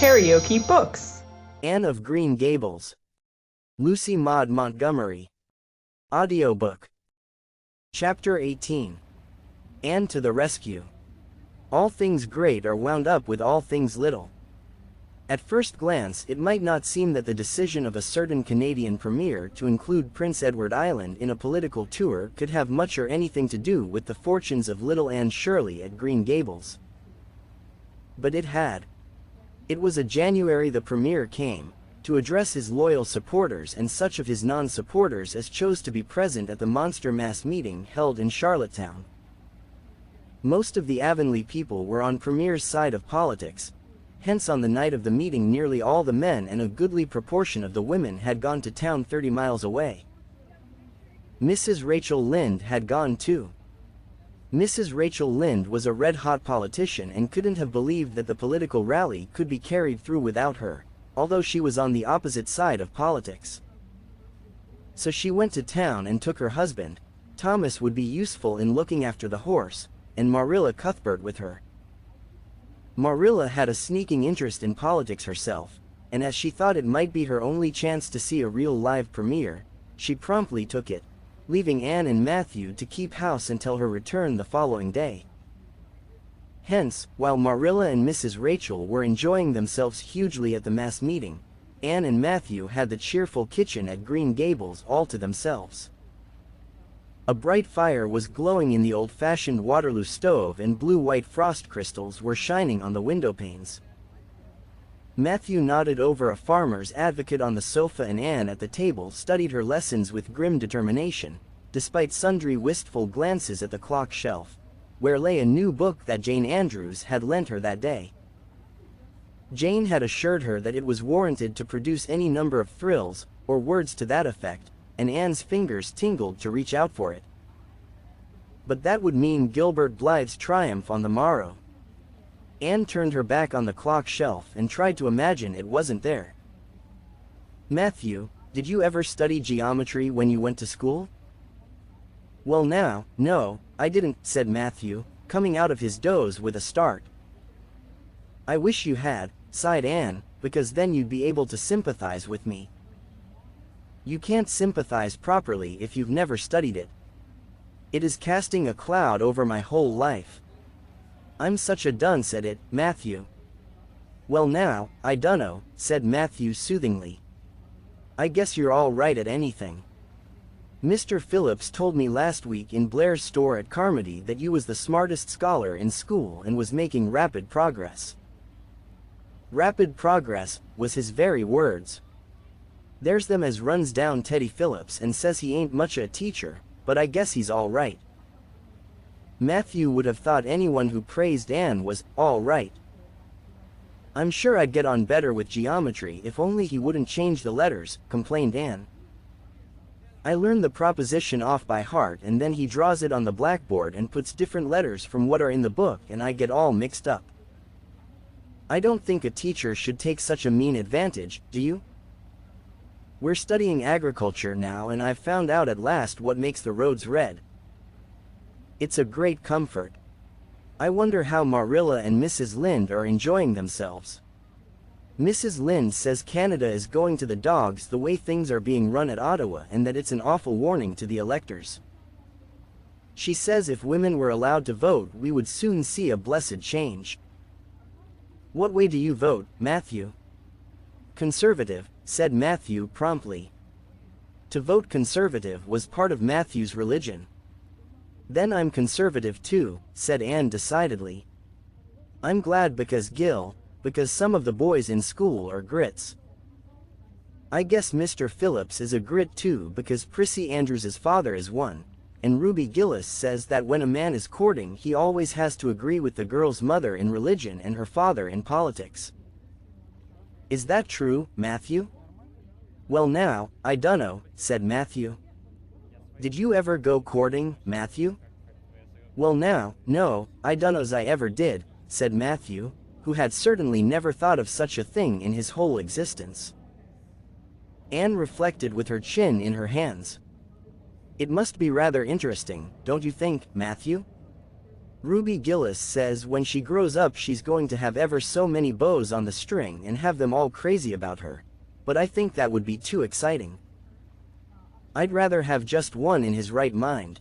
KaraokeBooks. Anne of Green Gables. Lucy Maud Montgomery. Audiobook. Chapter 18. Anne to the rescue. All things great are wound up with all things little. At first glance, it might not seem that the decision of a certain Canadian premier to include Prince Edward Island in a political tour could have much or anything to do with the fortunes of little Anne Shirley at Green Gables. But it had. It was a January the premier came, to address his loyal supporters and such of his non-supporters as chose to be present at the monster mass meeting held in Charlottetown. Most of the Avonlea people were on Premier's side of politics, hence on the night of the meeting nearly all the men and a goodly proportion of the women had gone to town 30 miles away. Mrs. Rachel Lynde had gone too. Mrs. Rachel Lynde was a red-hot politician and couldn't have believed that the political rally could be carried through without her, although she was on the opposite side of politics. So she went to town and took her husband. Thomas would be useful in looking after the horse, and Marilla Cuthbert with her. Marilla had a sneaking interest in politics herself, and as she thought it might be her only chance to see a real live premiere, she promptly took it, leaving Anne and Matthew to keep house until her return the following day. Hence, while Marilla and Mrs. Rachel were enjoying themselves hugely at the mass meeting, Anne and Matthew had the cheerful kitchen at Green Gables all to themselves. A bright fire was glowing in the old-fashioned Waterloo stove and blue-white frost crystals were shining on the window panes. Matthew nodded over a farmer's advocate on the sofa and Anne at the table studied her lessons with grim determination, despite sundry wistful glances at the clock shelf, where lay a new book that Jane Andrews had lent her that day. Jane had assured her that it was warranted to produce any number of thrills, or words to that effect, and Anne's fingers tingled to reach out for it. But that would mean Gilbert Blythe's triumph on the morrow. Anne turned her back on the clock shelf and tried to imagine it wasn't there. Matthew, did you ever study geometry when you went to school? Well now, no, I didn't, said Matthew, coming out of his doze with a start. I wish you had, sighed Anne, because then you'd be able to sympathize with me. You can't sympathize properly if you've never studied it. It is casting a cloud over my whole life. I'm such a dunce at it, Matthew. Well now, I dunno, said Matthew soothingly. I guess you're all right at anything. Mr. Phillips told me last week in Blair's store at Carmody that you was the smartest scholar in school and was making rapid progress. Rapid progress, was his very words. There's them as runs down Teddy Phillips and says he ain't much a teacher, but I guess he's all right. Matthew would have thought anyone who praised Anne was all right. I'm sure I'd get on better with geometry if only he wouldn't change the letters, complained Anne. I learn the proposition off by heart and then he draws it on the blackboard and puts different letters from what are in the book and I get all mixed up. I don't think a teacher should take such a mean advantage, do you? We're studying agriculture now and I've found out at last what makes the roads red. It's a great comfort. I wonder how Marilla and Mrs. Lynde are enjoying themselves. Mrs. Lynde says Canada is going to the dogs the way things are being run at Ottawa and that it's an awful warning to the electors. She says if women were allowed to vote we would soon see a blessed change. What way do you vote, Matthew? Conservative, said Matthew promptly. To vote Conservative was part of Matthew's religion. Then I'm Conservative too, said Anne decidedly. I'm glad because some of the boys in school are grits. I guess Mr. Phillips is a grit too because Prissy Andrews's father is one, and Ruby Gillis says that when a man is courting he always has to agree with the girl's mother in religion and her father in politics. Is that true, Matthew? Well now, I dunno, said Matthew. Did you ever go courting, Matthew? Well now, no, I dunno's I ever did, said Matthew, who had certainly never thought of such a thing in his whole existence. Anne reflected with her chin in her hands. It must be rather interesting, don't you think, Matthew? Ruby Gillis says when she grows up she's going to have ever so many bows on the string and have them all crazy about her. But I think that would be too exciting. I'd rather have just one in his right mind.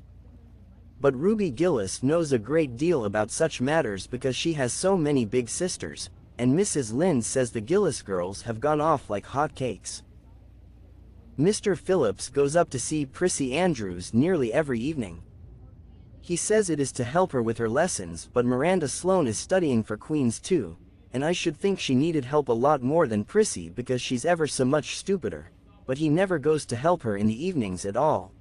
But Ruby Gillis knows a great deal about such matters because she has so many big sisters, and Mrs. Lynde says the Gillis girls have gone off like hot cakes. Mr. Phillips goes up to see Prissy Andrews nearly every evening. He says it is to help her with her lessons, but Miranda Sloane is studying for Queen's too, and I should think she needed help a lot more than Prissy because she's ever so much stupider, but he never goes to help her in the evenings at all.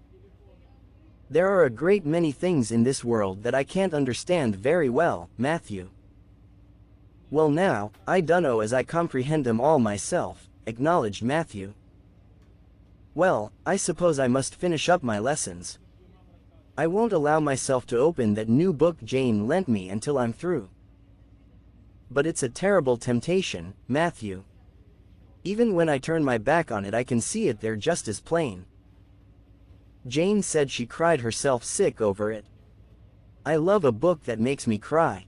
There are a great many things in this world that I can't understand very well, Matthew. Well now, I dunno as I comprehend them all myself, acknowledged Matthew. Well, I suppose I must finish up my lessons. I won't allow myself to open that new book Jane lent me until I'm through. But it's a terrible temptation, Matthew. Even when I turn my back on it I can see it there just as plain. Jane said she cried herself sick over it. I love a book that makes me cry.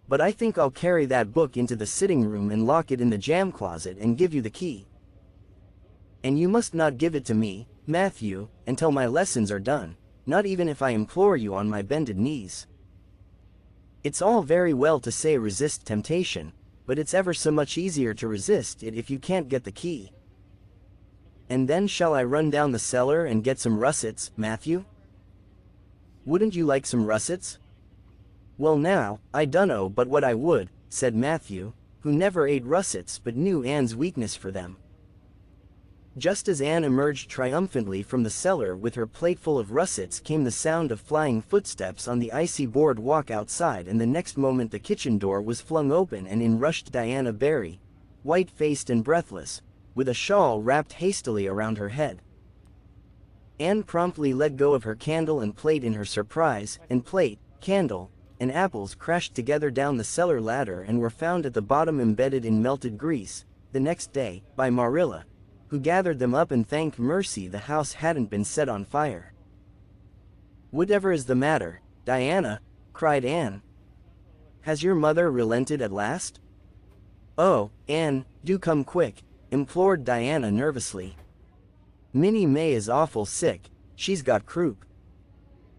But I think I'll carry that book into the sitting room and lock it in the jam closet and give you the key. And you must not give it to me, Matthew, until my lessons are done, not even if I implore you on my bended knees. It's all very well to say resist temptation, but it's ever so much easier to resist it if you can't get the key. And then shall I run down the cellar and get some russets, Matthew? Wouldn't you like some russets? Well now, I dunno but what I would, said Matthew, who never ate russets but knew Anne's weakness for them. Just as Anne emerged triumphantly from the cellar with her plate full of russets came the sound of flying footsteps on the icy board walk outside, and the next moment the kitchen door was flung open and in rushed Diana Barry, white-faced and breathless, with a shawl wrapped hastily around her head. Anne promptly let go of her candle and plate in her surprise, and plate, candle, and apples crashed together down the cellar ladder and were found at the bottom embedded in melted grease, the next day, by Marilla, who gathered them up and thanked mercy the house hadn't been set on fire. Whatever is the matter, Diana? Cried Anne. Has your mother relented at last? Oh, Anne, do come quick, implored Diana nervously. Minnie May is awful sick, she's got croup.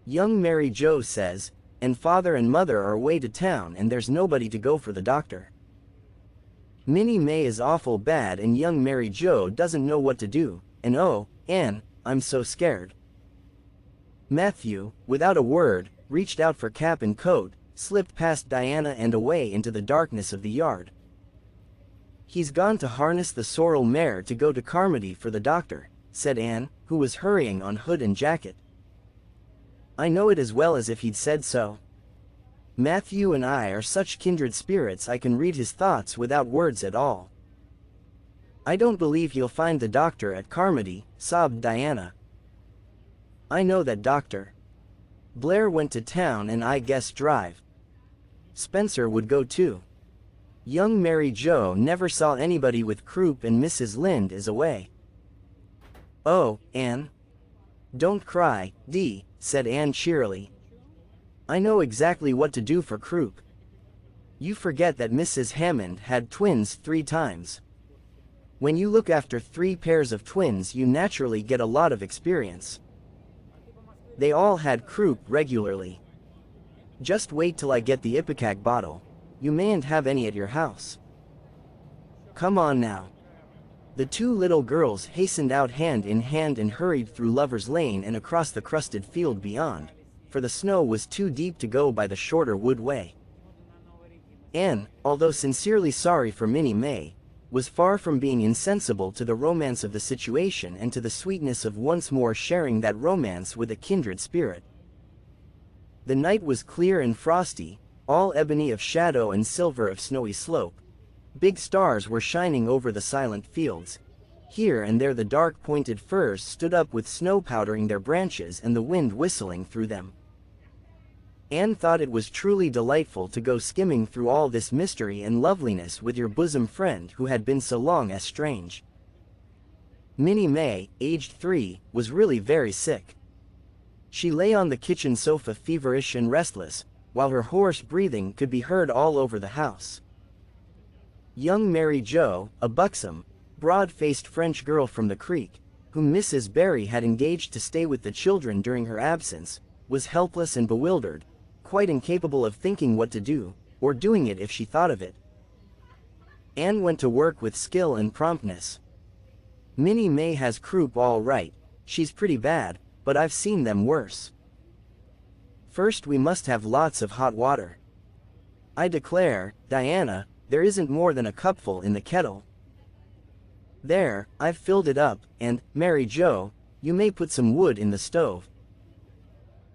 Young Mary Jo says, and father and mother are away to town and there's nobody to go for the doctor. Minnie May is awful bad and young Mary Jo doesn't know what to do, and oh, Anne, I'm so scared. Matthew, without a word, reached out for cap and coat, slipped past Diana and away into the darkness of the yard. He's gone to harness the sorrel mare to go to Carmody for the doctor, said Anne, who was hurrying on hood and jacket. I know it as well as if he'd said so. Matthew and I are such kindred spirits I can read his thoughts without words at all. I don't believe he'll find the doctor at Carmody, sobbed Diana. I know that doctor. Blair went to town and I guess drive. Spencer would go too. Young Mary Jo never saw anybody with croup and Mrs. Lynde is away. Oh, Anne. Don't cry, Dee, said Anne cheerily. I know exactly what to do for croup. You forget that Mrs. Hammond had twins 3 times. When you look after 3 pairs of twins you naturally get a lot of experience. They all had croup regularly. Just wait till I get the Ipecac bottle. You mayn't have any at your house. Come on now. The 2 little girls hastened out hand in hand and hurried through Lover's Lane and across the crusted field beyond, for the snow was too deep to go by the shorter wood way. Anne, although sincerely sorry for Minnie May, was far from being insensible to the romance of the situation and to the sweetness of once more sharing that romance with a kindred spirit. The night was clear and frosty, all ebony of shadow and silver of snowy slope. Big stars were shining over the silent fields. Here and there the dark pointed firs stood up with snow powdering their branches and the wind whistling through them. Anne thought it was truly delightful to go skimming through all this mystery and loveliness with your bosom friend who had been so long estranged. Minnie May, aged 3, was really very sick. She lay on the kitchen sofa feverish and restless, while her hoarse breathing could be heard all over the house. Young Mary Jo, a buxom, broad-faced French girl from the creek, whom Mrs. Barry had engaged to stay with the children during her absence, was helpless and bewildered, quite incapable of thinking what to do, or doing it if she thought of it. Anne went to work with skill and promptness. "Minnie May has croup all right, she's pretty bad, but I've seen them worse. First we must have lots of hot water. I declare, Diana, there isn't more than a cupful in the kettle. There, I've filled it up, and, Mary Jo, you may put some wood in the stove.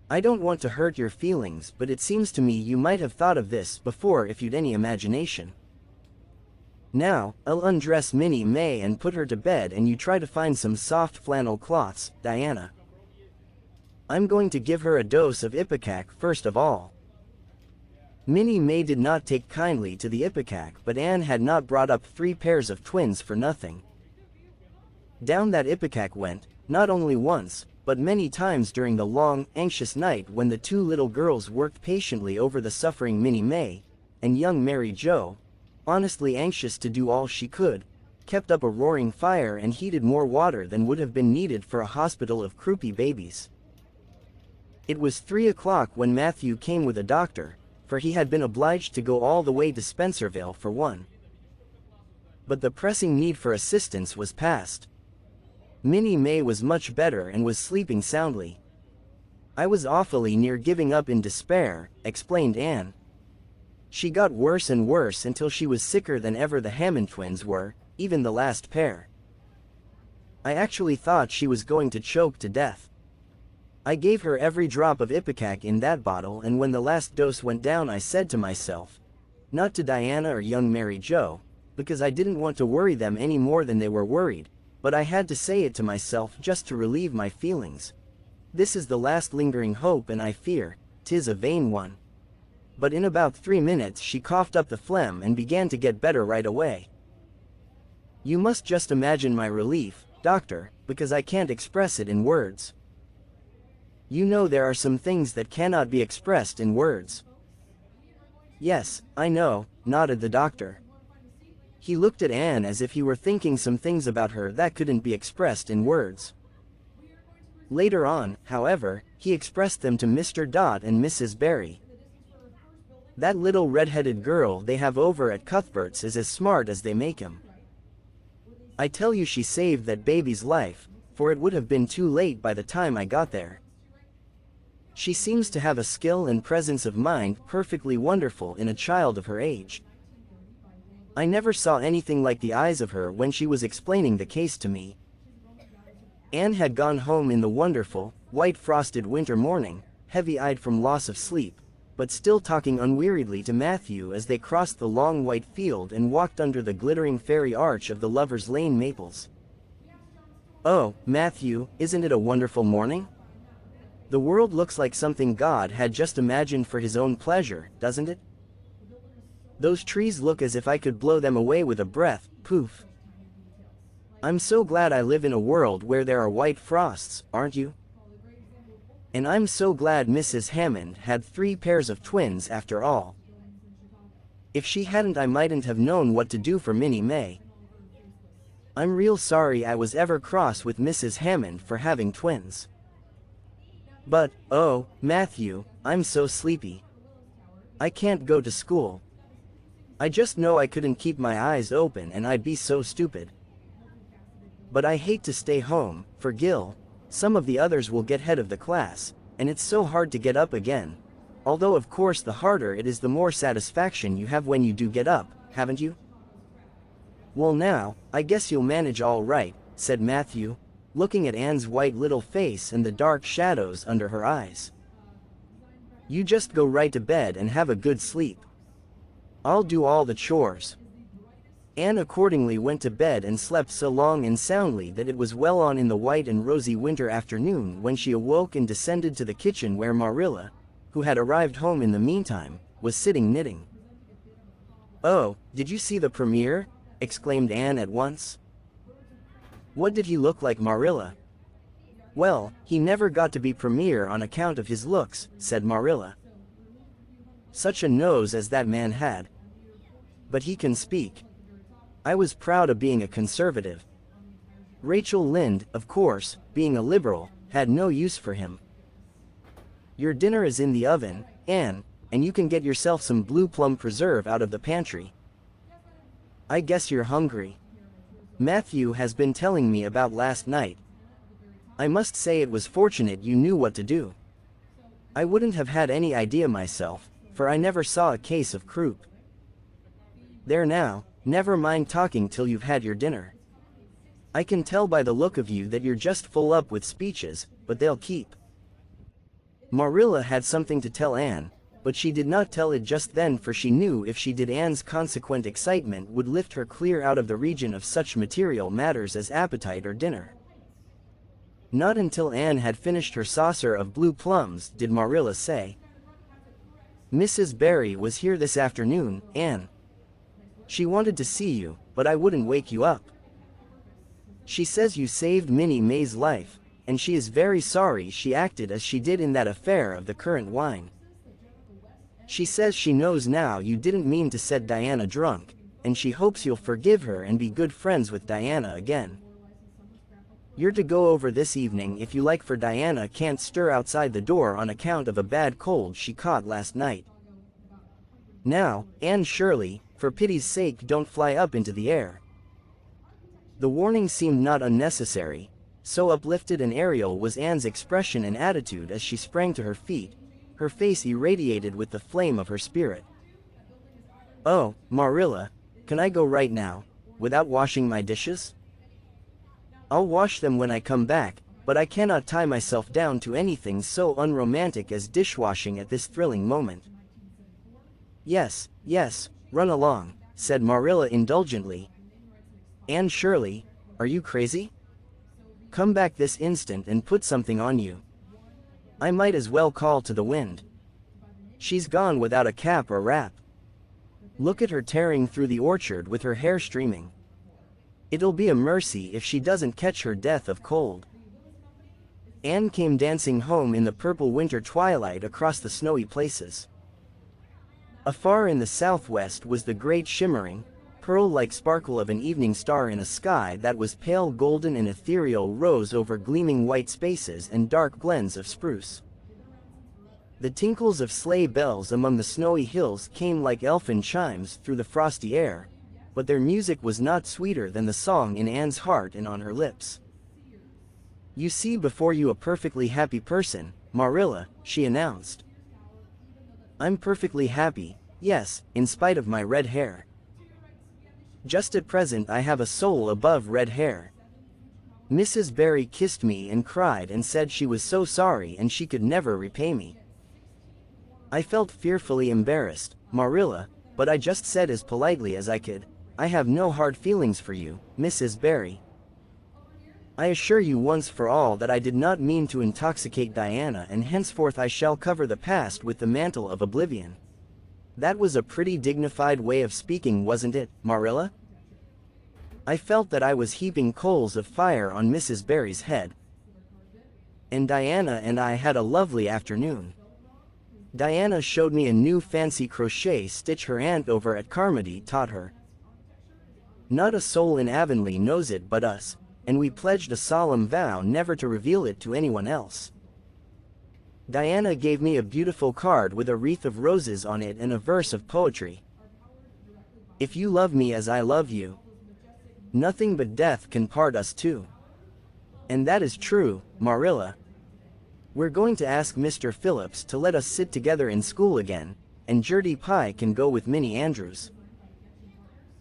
I don't want to hurt your feelings, but it seems to me you might have thought of this before if you'd any imagination. Now, I'll undress Minnie May and put her to bed, and you try to find some soft flannel cloths, Diana. I'm going to give her a dose of ipecac first of all." Minnie May did not take kindly to the ipecac, but Anne had not brought up 3 pairs of twins for nothing. Down that ipecac went, not only once, but many times during the long, anxious night when the 2 little girls worked patiently over the suffering Minnie May, and young Mary Jo, honestly anxious to do all she could, kept up a roaring fire and heated more water than would have been needed for a hospital of croupy babies. It was 3 o'clock when Matthew came with a doctor, for he had been obliged to go all the way to Spencerville for one. But the pressing need for assistance was past. Minnie May was much better and was sleeping soundly. "I was awfully near giving up in despair," explained Anne. "She got worse and worse until she was sicker than ever the Hammond twins were, even the last pair. I actually thought she was going to choke to death. I gave her every drop of ipecac in that bottle, and when the last dose went down I said to myself, not to Diana or young Mary Jo, because I didn't want to worry them any more than they were worried, but I had to say it to myself just to relieve my feelings. This is the last lingering hope, and I fear 'tis a vain one." But in about 3 minutes she coughed up the phlegm and began to get better right away. "You must just imagine my relief, doctor, because I can't express it in words. You know there are some things that cannot be expressed in words." "Yes, I know," nodded the doctor. He looked at Anne as if he were thinking some things about her that couldn't be expressed in words. Later on, however, he expressed them to Mr. Dot and Mrs. Barry. "That little red-headed girl they have over at Cuthbert's is as smart as they make him. I tell you she saved that baby's life, for it would have been too late by the time I got there. She seems to have a skill and presence of mind perfectly wonderful in a child of her age. I never saw anything like the eyes of her when she was explaining the case to me." Anne had gone home in the wonderful, white-frosted winter morning, heavy-eyed from loss of sleep, but still talking unweariedly to Matthew as they crossed the long white field and walked under the glittering fairy arch of the Lover's Lane maples. "Oh, Matthew, isn't it a wonderful morning? The world looks like something God had just imagined for his own pleasure, doesn't it? Those trees look as if I could blow them away with a breath, poof. I'm so glad I live in a world where there are white frosts, aren't you? And I'm so glad Mrs. Hammond had 3 pairs of twins after all. If she hadn't I mightn't have known what to do for Minnie May. I'm real sorry I was ever cross with Mrs. Hammond for having twins. But, oh, Matthew, I'm so sleepy. I can't go to school. I just know I couldn't keep my eyes open and I'd be so stupid. But I hate to stay home, for Gil, some of the others will get head of the class, and it's so hard to get up again. Although of course the harder it is the more satisfaction you have when you do get up, haven't you?" "Well now, I guess you'll manage all right," said Matthew, looking at Anne's white little face and the dark shadows under her eyes. "You just go right to bed and have a good sleep. I'll do all the chores." Anne accordingly went to bed and slept so long and soundly that it was well on in the white and rosy winter afternoon when she awoke and descended to the kitchen where Marilla, who had arrived home in the meantime, was sitting knitting. "Oh, did you see the premier?" exclaimed Anne at once. "What did he look like, Marilla?" "Well, he never got to be premier on account of his looks," said Marilla. Such a nose as that man had. But he can speak. I was proud of being a conservative. Rachel Lynde, of course, being a liberal, had no use for him. Your dinner is in the oven, Anne, and you can get yourself some blue plum preserve out of the pantry. I guess you're hungry. Matthew has been telling me about last night. I must say it was fortunate you knew what to do. I wouldn't have had any idea myself, for I never saw a case of croup. There now, never mind talking till you've had your dinner. I can tell by the look of you that you're just full up with speeches, but they'll keep. Marilla had something to tell Anne, but she did not tell it just then, for she knew if she did Anne's consequent excitement would lift her clear out of the region of such material matters as appetite or dinner. Not until Anne had finished her saucer of blue plums did Marilla say, "Mrs. Barry was here this afternoon, Anne. She wanted to see you, but I wouldn't wake you up. She says you saved Minnie May's life, and she is very sorry she acted as she did in that affair of the currant wine. She says she knows now you didn't mean to set Diana drunk, and she hopes you'll forgive her and be good friends with Diana again. You're to go over this evening if you like, for Diana can't stir outside the door on account of a bad cold she caught last night. Now, Anne Shirley, for pity's sake don't fly up into the air." The warning seemed not unnecessary, so uplifted and aerial was Anne's expression and attitude as she sprang to her feet, her face irradiated with the flame of her spirit. "Oh, Marilla, can I go right now, without washing my dishes? I'll wash them when I come back, but I cannot tie myself down to anything so unromantic as dishwashing at this thrilling moment." Yes, run along," said Marilla indulgently. "Anne Shirley, are you crazy? Come back this instant and put something on you. I might as well call to the wind. She's gone without a cap or wrap. Look at her tearing through the orchard with her hair streaming. It'll be a mercy if she doesn't catch her death of cold." Anne came dancing home in the purple winter twilight across the snowy places. Afar in the southwest was the great shimmering, pearl-like sparkle of an evening star in a sky that was pale golden and ethereal rose over gleaming white spaces and dark glens of spruce. The tinkles of sleigh bells among the snowy hills came like elfin chimes through the frosty air, but their music was not sweeter than the song in Anne's heart and on her lips. "You see before you a perfectly happy person, Marilla," she announced. "I'm perfectly happy, yes, in spite of my red hair. Just at present I have a soul above red hair. Mrs. Barry kissed me and cried and said she was so sorry and she could never repay me. I felt fearfully embarrassed, Marilla, but I just said as politely as I could, 'I have no hard feelings for you, Mrs. Barry. I assure you once for all that I did not mean to intoxicate Diana, and henceforth I shall cover the past with the mantle of oblivion.' That was a pretty dignified way of speaking, wasn't it, Marilla?" I felt that I was heaping coals of fire on Mrs. Barry's head. And Diana and I had a lovely afternoon. Diana showed me a new fancy crochet stitch her aunt over at Carmody taught her. Not a soul in Avonlea knows it but us, and we pledged a solemn vow never to reveal it to anyone else. Diana gave me a beautiful card with a wreath of roses on it and a verse of poetry. "If you love me as I love you, nothing but death can part us two." And that is true, Marilla. We're going to ask Mr. Phillips to let us sit together in school again, and Gertie Pye can go with Minnie Andrews.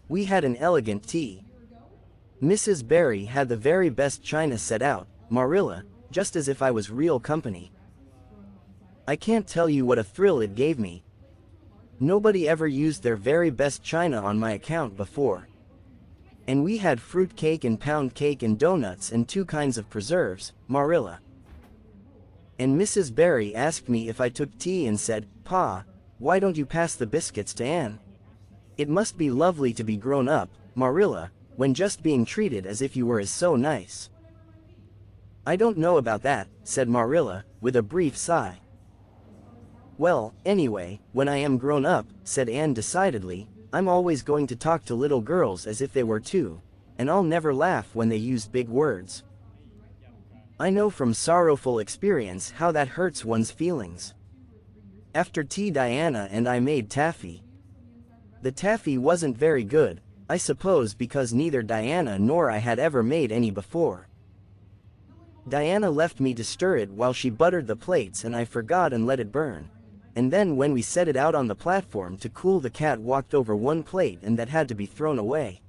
We had an elegant tea. Mrs. Barry had the very best china set out, Marilla, just as if I was real company. I can't tell you what a thrill it gave me. Nobody ever used their very best china on my account before. And we had fruit cake and pound cake and donuts and 2 kinds of preserves, Marilla. And Mrs. Barry asked me if I took tea and said, "Pa, why don't you pass the biscuits to Anne? It must be lovely to be grown up, Marilla, when just being treated as if you were is so nice." "I don't know about that," said Marilla, with a brief sigh. Well, anyway, when I am grown up, said Anne decidedly, I'm always going to talk to little girls as if they were too, and I'll never laugh when they use big words. I know from sorrowful experience how that hurts one's feelings. After tea, Diana and I made taffy. The taffy wasn't very good, I suppose because neither Diana nor I had ever made any before. Diana left me to stir it while she buttered the plates, and I forgot and let it burn. And then when we set it out on the platform to cool, the cat walked over one plate and that had to be thrown away.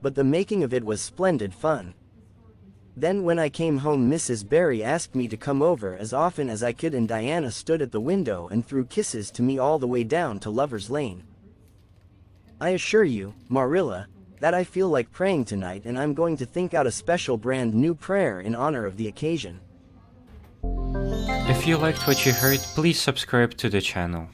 But the making of it was splendid fun. Then when I came home, Mrs. Barry asked me to come over as often as I could, and Diana stood at the window and threw kisses to me all the way down to Lover's Lane. I assure you, Marilla, that I feel like praying tonight, and I'm going to think out a special brand new prayer in honor of the occasion. If you liked what you heard, please subscribe to the channel.